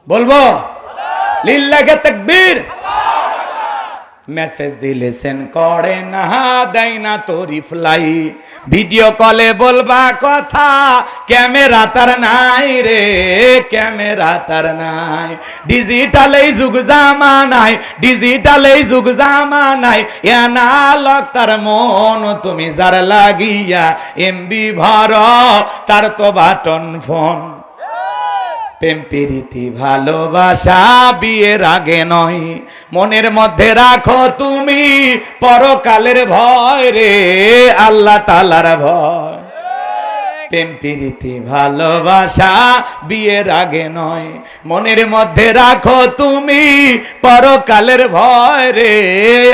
বলবো লিল্লাহি তাকবীর। মেসেজ দিলে সেন্ড করে না, দেয় না তো রিপ্লাই। ভিডিও কলে বলবা কথা, ক্যামেরা তার নাই রে, ক্যামেরা তার নাই। ডিজিটাল এই যুগ জামানায়, ডিজিটাল এই যুগ জামানায়, এনালগ তার মন তুমি যার লাগিয়া এমবি ভর, তার তো বাটন ফোন। প্রেম প্রীতি ভালোবাসা বিয়ের আগে নয়, মনের মধ্যে রাখো তুমি পরকালের ভয় রে, আল্লাহ তাআলার ভয়। প্রেম প্রীতি ভালোবাসা বিয়ের আগে নয়, মনের মধ্যে রাখো তুমি পরকালের ভয় রে,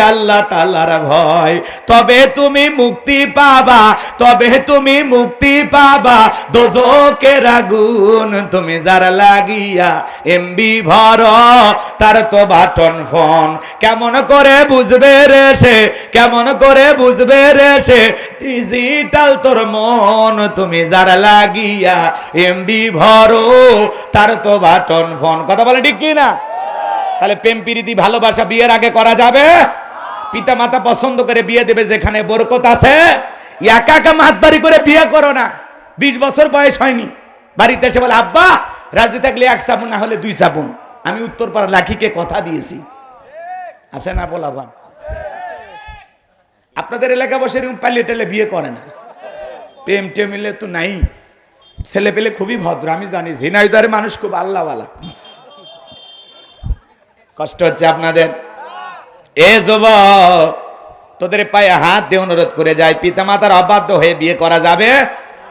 আল্লাহ তাআলার ভয়। তবে তুমি মুক্তি পাবা, তবে তুমি মুক্তি পাবা দোজখের আগুন তুমি যার লাগিয়া এমবি ভর, তার তো বাটন ফোন। কেমন করে বুঝবে রে সে, কেমন করে বুঝবে রে সে, ডিজিটাল তোর মন তুমি যার লাগিয়া এমবি ভরো, তার তো বাটন ফোন। কথা বলে ঠিক কি না? তাহলে প্রেম প্রীতি ভালোবাসা বিয়ের আগে করা যাবে? পিতা মাতা পছন্দ করে বিয়ে দেবে যেখানে বরকত আছে। একা একা মাতবাড়ি করে বিয়ে করো না। 20 বছর বয়স হয়নি, বাড়িতে এসে বলে আব্বা রাজি থাকলে 1 চাপুন, না হলে 2 চাপুন। আমি উত্তরপাড়া লাখিকে কথা দিয়েছি, আছে না বলাবান? আপনাদের এলাকা বসে এরকম পালিয়ে টেলে বিয়ে করে না। প্রেম টেমিলে তো নাই, ছেলে পেলে খুবই ভদ্র। আমি জানি ঝিনাইদহের মানুষ খুব আল্লাহওয়ালা। কষ্ট হচ্ছে আপনাদের। এ যুবক, তোদের পায়ে হাত দিয়ে অনুরোধ করে যায়, পিতামাতার অবাধ্য হয়ে বিয়ে করা যাবে?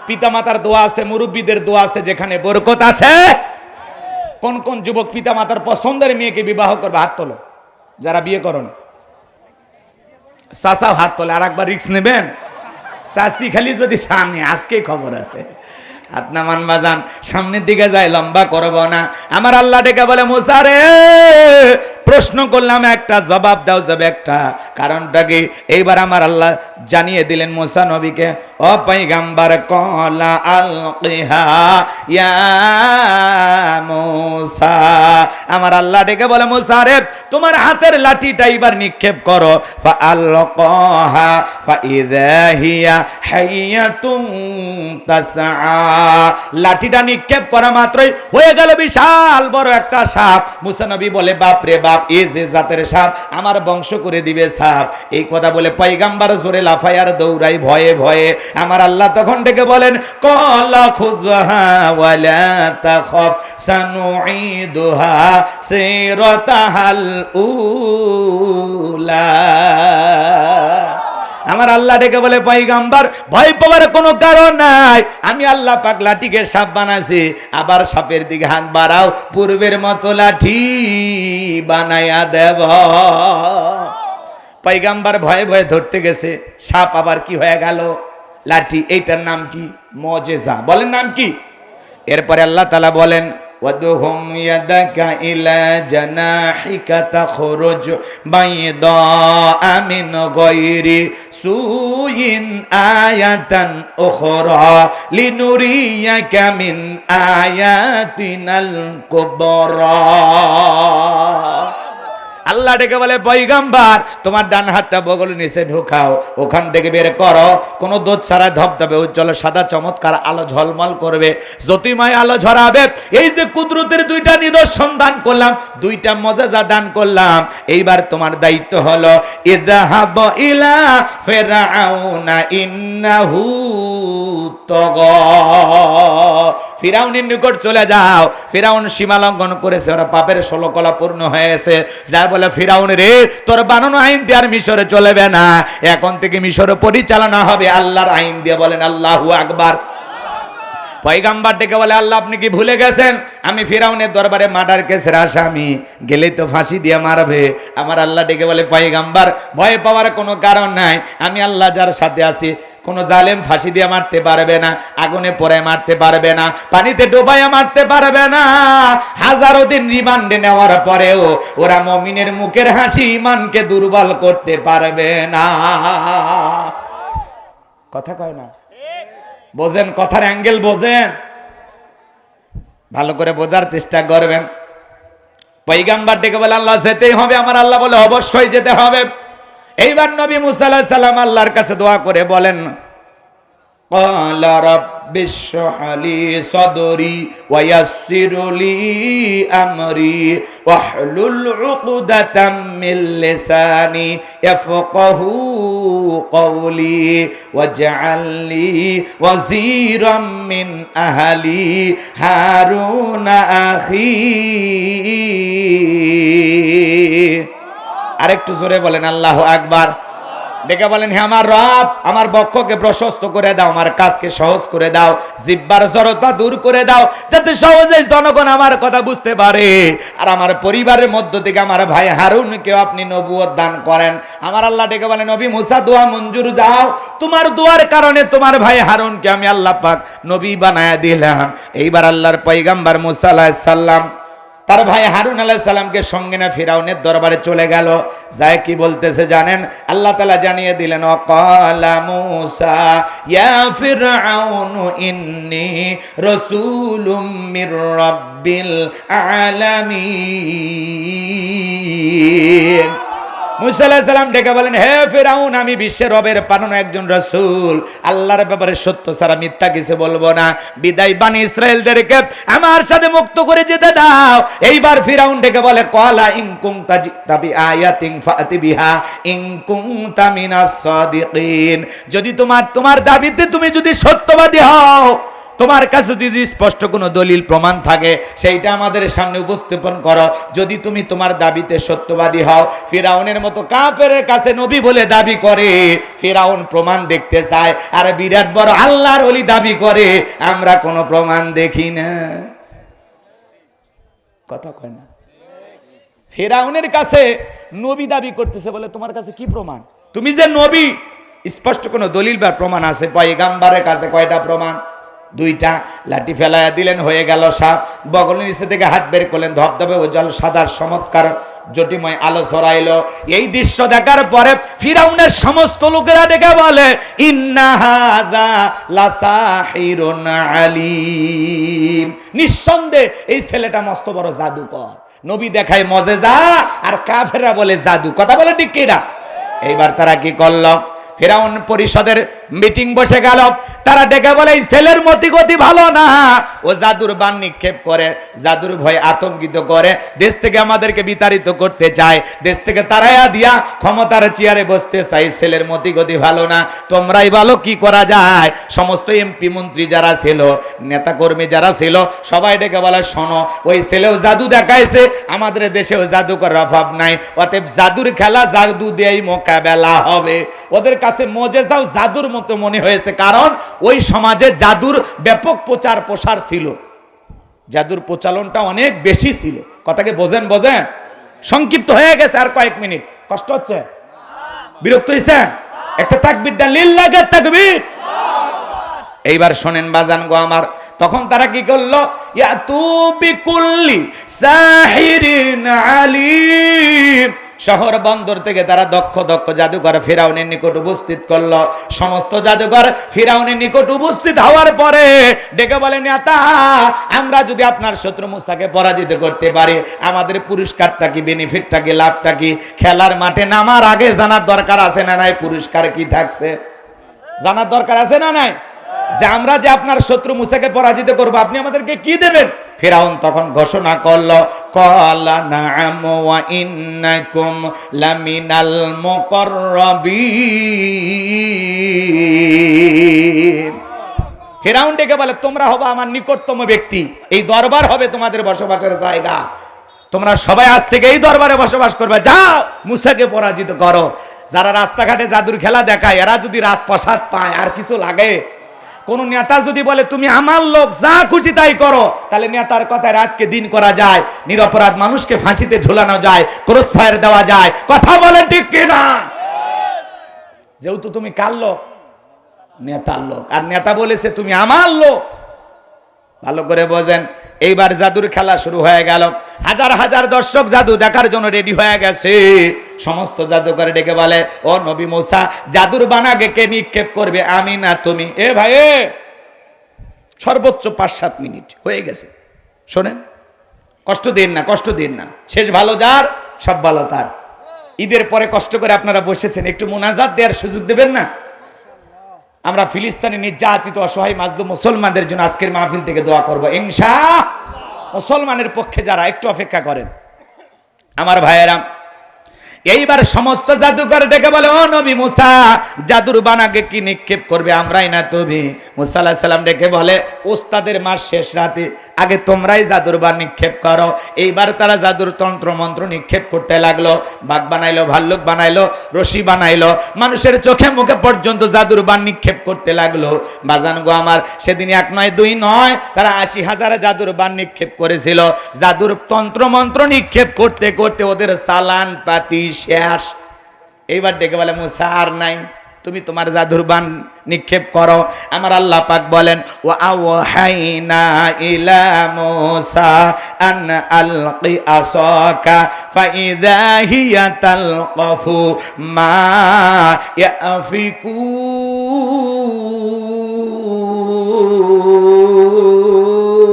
পিতামাতার দোয়া আছে, মুরব্বীদের দোয়া আছে, যেখানে বরকত আছে। কোন কোন যুবক পিতামাতার পছন্দের মেয়েকে বিবাহ করবে? হাত তোলো যারা বিয়ে করুন। চাচা হাত তোলে। আর একবার রিস্ক নেবেন? চাচি খালি যদি সামনে, আজকেই খবর আছে। হাত নামান বাজান, সামনের দিকে যায়, লম্বা করব না। আমার আল্লাহ ডেকে বলে মুসা রে, প্রশ্ন করলাম একটা, জবাব দাও যাবে একটা। কারণটা কি? এইবার আমার আল্লাহ জানিয়ে দিলেন মুসা নবীকে, ও পয়গম্বর কলা আলকিহা ইয়া মুসা। আমার আল্লাহ ডেকে বলে মুসা রে, তোমার হাতের লাঠিটা এবার নিক্ষেপ করো। ফাআলকাহা ফাইযা হিয়া হাইয়াতুন তাসআ। লাঠিটা নিক্ষেপ করা মাত্রই হয়ে গেল বিশাল বড় একটা সাপ। মুসা নবী বলে বাপ রে বাপ, এই যে জাতের সাপ, আমার বংশ করে দিবে সাপ। এই কথা বলে পয়গম্বর জোরে লাফায় আর দৌড়াই ভয়ে ভয়ে। আমার আল্লাহ তখন ডেকে বলেন, কলা খুযহা ওয়ালা তাখাফ সানুঈদুহা সিরাতাহাল উলা। আমার আল্লাহ ডেকে বলে পয়গম্বর, ভয় পাওয়ার কোনো কারণ নাই। আমি আল্লাহ পাক লাঠিকে সাপ বানাইছি, আবার সাপের দিকে হাত বাড়াও, পূর্বের মতো লাঠি বানাইয়া দেব। পয়গম্বর ভয়ে ভয়ে ধরতে গেছে, সাপ আবার কি হয়ে গেল? লাঠি। এইটার নাম কি? মুজিজা। বলেন নাম কি? এরপরে আল্লাহ তাআলা বলেন, ওয়াদহুম ইয়াদাকা ইলা জানাহিকা তাখরুজ বাইদা মিন গায়রি সুইন আয়াতান উখরা লিনুরিয়াকা মিন আয়াতিনাল কুবরা। আল্লাহ ডেকে বলে পয়গম্বর, তোমার ডান হাতটা বগল নিচে ঢোকাও, ওখান থেকে বের করো। কোনো দোষ ছাড়া ধবধবে উজ্জ্বল সাদা চমৎকার আলো ঝলমল করবে, জ্যোতিময় আলো ঝরাবে। এই যে কুদরতের 2টা নিদর্শন দান করলাম, 2টা মুজিজা দান করলাম, এইবার তোমার দায়িত্ব হলো ইযহাব ইলা ফিরআউনা ইন্নাহু তাগা। ফিরাউনের নিকট চলে যাও। ফিরাউন সীমা লঙ্ঘন করেছে, ওরা পাপের 16 কলা পূর্ণ হয়েছে। যার বলে ফিরাউন রে, তোর বানানো আইন দিয়ে আর মিশরে চলবে না, এখন থেকে মিশর পরিচালনা হবে আল্লাহর আইন দিয়ে। বলেন আল্লাহু আকবার। পয়গম্বর ডেকে বলে, আল্লাহ আপনি কি ভুলে গেছেন আমি ফিরাউনের দরবারে মার্ডার কেসের আসামি, গেলেই তো ফাঁসি দিয়ে মারবে। আমার আল্লাহ ডেকে বলে পয়গম্বর, ভয় পাওয়ার কোনো কারণ নাই, আমি আল্লাহ যার সাথে আছি। কোন জালেম ফাঁসি দিয়ে মারতে পারবে না, আগুনে পড়ে মারতে পারবে না, পানিতে ডোবাইয়া মারতে পারবে না। হাজারো দিন রিমান্ডে নেওয়ার পরেও ওরা মুমিনের মুখের হাসি ইমানকে দুর্বল করতে পারবে না। কথা কয় না? বোঝেন কথার অ্যাঙ্গেল? বোঝেন? ভালো করে বোঝার চেষ্টা করবেন। পয়গম্বর ডেকে বলে আল্লাহ যেতেই হবে। আমার আল্লাহ বলে অবশ্যই যেতে হবে। এইবার নবী মুসা আলাইহিস সালাম আল্লাহর কাছে দোয়া করে বলেন, ক্বালা রাব্বিশ শরহলি সাদরি ওয়া ইয়াসসিরলি আমরি ওয়াহলুল উকদাতাম মিন লিসানি ইয়াফকাহু কওলি ওয়াজআলনি ওয়াজিরাম মিন আহলি হারুন আখি। আরেকটু জোরে বলেন আল্লাহু আকবার। ডেকে বলেন, হে আমার রব, আমার বক্ষকে প্রশস্ত করে দাও, আমার কাজকে সহজ করে দাও, জিহ্বার জড়তা দূর করে দাও, যাতে সহজে জনগণ আমার কথা বুঝতে পারে। আর আমার পরিবারের মধ্য থেকে আমার ভাই হারুনকেও আপনি নবুয়ত দান করেন। আমার আল্লাহ ডেকে বলেন, নবী মুসা দোয়া মঞ্জুর, যাও, তোমার দোয়ার কারণে তোমার ভাই হারুনকে আমি আল্লাহ পাক নবী বানায়া দিলাম। এইবার আল্লাহর পয়গম্বর মুসা আলাইহিস সালাম তার ভাই হারুন আলাইহিস সালামকে সঙ্গে না ফিরাউনের দরবারে চলে গেল। যায় কি বলতেছে জানেন? আল্লাহ তাআলা জানিয়ে দিলেন, ওয়াকালা মূসা ইয়া ফিরআউন ইন্নী রাসূলুম মির রাব্বিল আলামিন। মুসা আলাইহিস সালাম ডেকে বলেন, হে ফিরাউন, আমি বিশ্বের রবের পাঠানো একজন রাসূল, আল্লাহর ব্যাপারে সত্য ছাড়া মিথ্যা কিছু বলবো না। বিদায় বানি ইসরাইলদেরকে আমার সাথে মুক্ত করে যেতে দাও। এইবার ফিরাউন ডেকে বলে, ক্বালা ইন কুনতা জিতা বিআয়াতিন ফাতি বিহা ইন কুনতা মিনাস সাদিকিন। যদি তোমার দাবিতে তুমি যদি সত্যবাদী হও, তোমার কাছে যদি স্পষ্ট কোনো দলিল প্রমাণ থাকে, সেইটা আমাদের সামনে উপস্থাপন করো। যদি তুমি তোমার দাবিতে সত্যবাদী হও। ফিরাউনের মতো কাফেরের কাছে নবী বলে দাবি করে, ফিরাউন প্রমাণ দেখতে চায়, আর বিরাট বড় আল্লাহর ওলি দাবি করে আমরা কোনো প্রমাণ দেখি না। কথা কয় না? ফিরাউনের কাছে নবী দাবি করতেছে, বলে তোমার কাছে কি প্রমাণ? তুমি যে নবী, স্পষ্ট কোনো দলিল বা প্রমাণ আছে? পয়গম্বরের কাছে কয়টা প্রমাণ? দুইটা। লাঠি ফেলাইয়া দিলেন, হয়ে গেল সাপ। বগলের নিচে থেকে হাত বের করলেন, ধবধবে উজ্জ্বল সাদার চমৎকার জ্যোতিময় আলো ছড়াইলো। এই দৃশ্য দেখার পরে ফিরাউনের সমস্ত লোকেরা ডেকে বলে, ইন্না হাযা লাসাহিরুন আলীম। নিঃসন্দেহে এই ছেলেটা মস্ত বড় জাদুকর। নবী দেখায় মজেজা, আর কাফেররা বলে জাদু। কথা বলে ঠিক কিনা? এইবার তারা কি করলো? ফিরাউন পরিষদের মিটিং বসে গেল। তারা ডেকে বলে, এই ছেলের মতিগতি ভালো না, ও জাদুর বান নিক্ষেপ করে, জাদুর ভয় আতঙ্কিত করে, দেশ থেকে আমাদেরকে বিতাড়িত করতে চায়, দেশ থেকে তাড়াইয়া দিয়া ক্ষমতার চেয়ারে বসতে চাই। ছেলের মতিগতি ভালো না, তোমরাই ভালো, কি করা যায়? সমস্ত এমপি মন্ত্রী যারা ছিল, নেতা কর্মী যারা ছিল, সবাই ডেকে বলে, শোনো, ওই ছেলেও জাদু দেখাইছে, আমাদের দেশেও জাদুকর অভাব নাই, অতএব জাদুর খেলা জাদু দিয়েই মোকাবেলা হবে। ওদের কাছে মজেজাও জাদুর মতো মনে হয়েছে, কারণ ওই সমাজে জাদুর ব্যাপক প্রচার প্রসার ছিল, জাদুর প্রচলনটা অনেক বেশি ছিল। কথাকে বোঝেন? সংক্ষিপ্ত হয়ে গেছে, আর কয়েক মিনিট। কষ্ট হচ্ছে? বিরক্ত হয়েছেন? একটা তাকবীর দেন, লিল্লাহি তাকবীর। এইবার শোনেন বাজান গো আমার, তখন তারা কি করলো? ইয়াতু বিকুল্লি সাহিরিন আলিম। শহর বন্দর থেকে তারা দক্ষ জাদুঘর ফিরাউনের নিকট উপস্থিত করলো। সমস্ত জাদুঘর ফিরাউনের নিকট উপস্থিত হওয়ার পরে ডেকে বলে, নেতা, আমরা যদি আপনার শত্রু মুসাকে পরাজিত করতে পারি, আমাদের পুরস্কারটা কি, বেনিফিটটা কি, লাভটা কি? খেলার মাঠে নামার আগে জানার দরকার আছে না নাই? পুরস্কার কি থাকছে জানার দরকার আছে না নাই? যে আমরা যে আপনার শত্রু মুসাকে পরাজিত করব, আপনি আমাদেরকে কি দেবেন? ফিরাউন তখন ঘোষণা করলো, ক্বালা নাআম ওয়া ইন্নাকুম লামিনাল মুকাররাবিন। ফিরাউন ডেকে বলে, তোমরা হবে আমার নিকটতম ব্যক্তি, এই দরবার হবে তোমাদের বসবাসের জায়গা, তোমরা সবাই আজ থেকে এই দরবারে বসবাস করবে, যাও মুসাকে পরাজিত করো। যারা রাস্তাঘাটে জাদুর খেলা দেখায়, এরা যদি রাজপ্রাসাদ পায়, আর কিছু লাগে? কোন নেতা যদি বলে তুমি আমার লোক, যা খুশি তাই করো, তাহলে নেতার কথায় রাতকে দিন করা যায়, নিরপরাধ মানুষকে ফাঁসিতে ঝুলানো যায়, ক্রস ফায়ার দেওয়া যায়। কথা বলে ঠিক কিনা? যেহেতু তুমি কার লোক? নেতার লোক। আর নেতা বলেছে তুমি আমার লোক। ভালো করে বোঝেন। এইবার জাদুর খেলা শুরু হয়ে গেল। হাজার হাজার দর্শক জাদু দেখার জন্য রেডি হয়ে গেছে। সমস্ত জাদুকর ডেকে বলে, ও নবী মুসা, জাদুর বানাকে কে নিক্ষেপ করবে, আমি না তুমি? এ ভাই, সর্বোচ্চ 5-7 মিনিট হয়ে গেছে। শোনেন, কষ্ট দিন না, কষ্ট দিন না। শেষ ভালো যার, সব ভালো তার। ঈদের পরে কষ্ট করে আপনারা বসেছেন, একটু মোনাজাত দেওয়ার সুযোগ দেবেন না? আমরা ফিলিস্তিনি নির্যাতিত অসহায় মাজলুম মুসলমানদের জন্য আজকের মাহফিল থেকে দোয়া করব ইনশাআল্লাহ। মুসলমানের পক্ষে যারা, একটু অপেক্ষা করেন আমার ভাইয়েরা। এইবার সমস্ত জাদুকর ডেকে বলে, ও নবী মুসা, জাদুর বানাকে কি নিক্ষেপ করবে? আমরাই না তুমি? মুসা আলাইহিস সালাম ডেকে বলে, ওস্তাদের মাস শেষ রাতে, আগে তোমরাই জাদুর বান নিক্ষেপ করো। এইবার তারা জাদুর তন্ত্র মন্ত্র নিক্ষেপ করতে লাগলো। বাঘ বানাইলো, ভাল্লুক বানাইলো, রশি বানাইলো, মানুষের চোখে মুখে পর্যন্ত জাদুর বান নিক্ষেপ করতে লাগলো। বাজান গো আমার, সেদিন 1 নয় 2 নয়, তারা 80,000 জাদুর বান নিক্ষেপ করেছিল। জাদুর তন্ত্র মন্ত্র নিক্ষেপ করতে করতে ওদের চালান পাতি শেষ। এইবার ডেকে বলে, মুসা আর নাই, তুমি তোমার জাদুর বান নিক্ষেপ করো। আমার আল্লাহ পাক বলেন, ওয়া আওহাইনা ইলা মুসা আন আলকি আসাকা ফাইযা হিয়া তালকাফু মা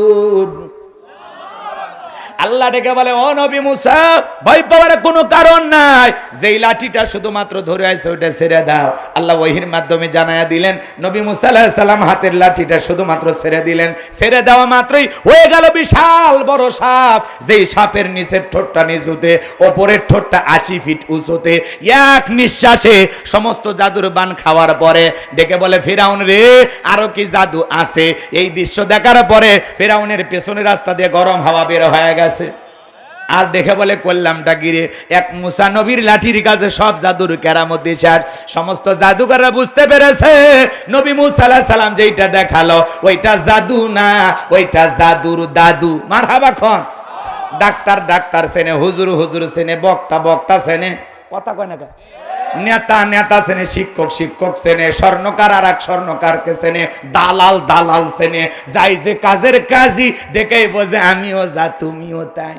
ইয়াফিকুন। আল্লাহ ডেকে বলে, ও নবী মুসা, ভয় পাওয়ার কোনো কারণ নাই, যেই লাঠিটা শুধুমাত্র ধরে আছে ওটা ছেড়ে দাও। আল্লাহ ওহীর মাধ্যমে জানায়া দিলেন, নবী মুসা আলাইহিস সালাম হাতের লাঠিটা শুধুমাত্র ছেড়ে দিলেন। ছেড়ে দেওয়া মাত্রই হয়ে গেল বিশাল বড় সাপ, যেই সাপের নিচের ঠোঁটটা নিচুতে, ওপরের ঠোঁটটা 80 ফিট উঁচুতে। এক নিঃশ্বাসে সমস্ত জাদুর বান খাওয়ার পরে ডেকে বলে, ফিরাউন রে, আরো কি জাদু আছে? এই দৃশ্য দেখার পরে ফিরাউনের পেছনের রাস্তা দিয়ে গরম হাওয়া বের হয়ে গেছে। আর দেখে বলে, করলামটা গিরে, এক মুসা নবীর লাঠির কাছে সব জাদুর কেরামত দিশার। সমস্ত জাদুকররা বুঝতে পেরেছে নবী মুসা আলাইহিস সালাম যেইটা দেখালো ওইটা জাদু না, ওইটা জাদুর দাদু। মারহাবা খন। ডাক্তার ডাক্তার চেনে, হুজুর হুজুর চেনে, বক্তা বক্তা চেনে, কথা কয় না, নেতা নেতা চেনে, শিক্ষক শিক্ষক চেনে, স্বর্ণকার আর এক স্বর্ণকারকে চেনে, দালাল দালাল চেনে। যাই যে কাজের কাজই দেখেই বোঝে আমিও যা তুমিও তাই।